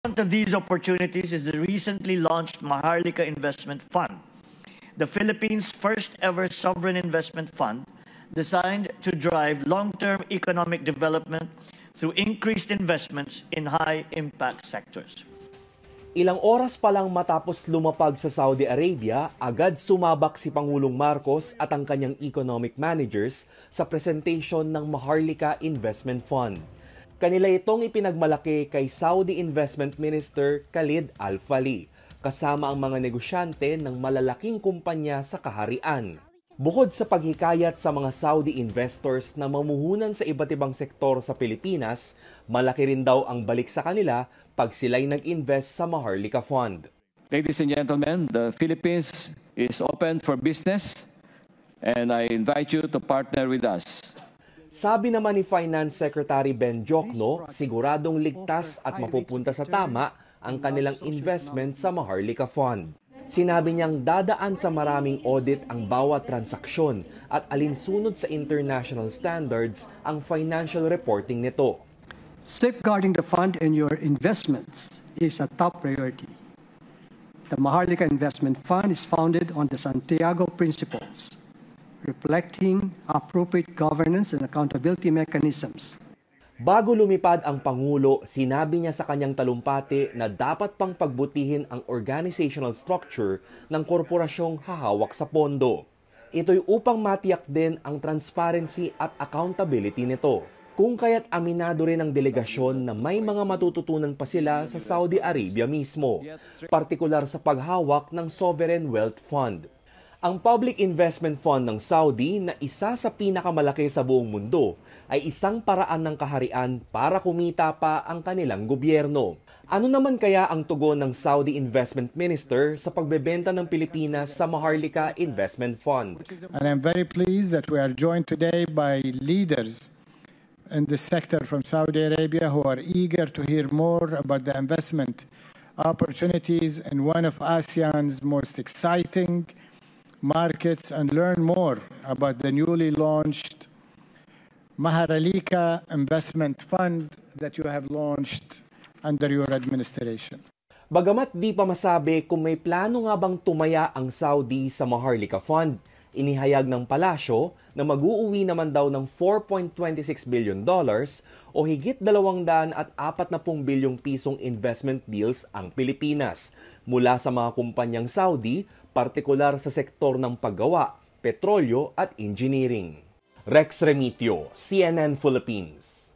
One of these opportunities is the recently launched Maharlika Investment Fund, the Philippines' first ever sovereign investment fund designed to drive long-term economic development through increased investments in high-impact sectors. Ilang oras pa lang matapos lumapag sa Saudi Arabia, agad sumabak si Pangulong Marcos at ang kanyang economic managers sa presentation ng Maharlika Investment Fund. Kanila itong ipinagmalaki kay Saudi Investment Minister Khalid Al Falih, kasama ang mga negosyante ng malalaking kumpanya sa kaharian. Bukod sa paghikayat sa mga Saudi investors na mamuhunan sa iba't ibang sektor sa Pilipinas, malaki rin daw ang balik sa kanila pag sila'y nag-invest sa Maharlika Fund. Ladies and gentlemen, the Philippines is open for business and I invite you to partner with us. Sabi naman ni Finance Secretary Ben Diokno, siguradong ligtas at mapupunta sa tama ang kanilang investment sa Maharlika Fund. Sinabi niyang dadaan sa maraming audit ang bawat transaksyon at alinsunod sa international standards ang financial reporting nito. Safeguarding the fund and your investments is a top priority. The Maharlika Investment Fund is founded on the Santiago Principles, reflecting appropriate governance and accountability mechanisms. Bago lumipad ang Pangulo, sinabi niya sa kanyang talumpati na dapat pang pagbutihin ang organizational structure ng korporasyong hahawak sa pondo. Ito'y upang matiyak din ang transparency at accountability nito. Kung kaya't aminado rin ang delegasyon na may mga matututunan pa sila sa Saudi Arabia mismo, partikular sa paghawak ng Sovereign Wealth Fund. Ang Public Investment Fund ng Saudi na isa sa pinakamalaki sa buong mundo ay isang paraan ng kaharian para kumita pa ang kanilang gobyerno. Ano naman kaya ang tugon ng Saudi Investment Minister sa pagbebenta ng Pilipinas sa Maharlika Investment Fund? And I'm very pleased that we are joined today by leaders in the sector from Saudi Arabia who are eager to hear more about the investment opportunities in one of ASEAN's most exciting markets and learn more about the newly launched Maharlika Investment Fund that you have launched under your administration. Bagamat di pa masabi kung may plano nga bang tumaya ang Saudi sa Maharlika Fund, inihayag ng palasyo na mag-uuwi naman daw ng $4.26 billion o higit 240 bilyong pisong investment deals ang Pilipinas mula sa mga kumpanyang Saudi, partikular sa sektor ng paggawa, petrolyo at engineering. Rex Remitio, CNN Philippines.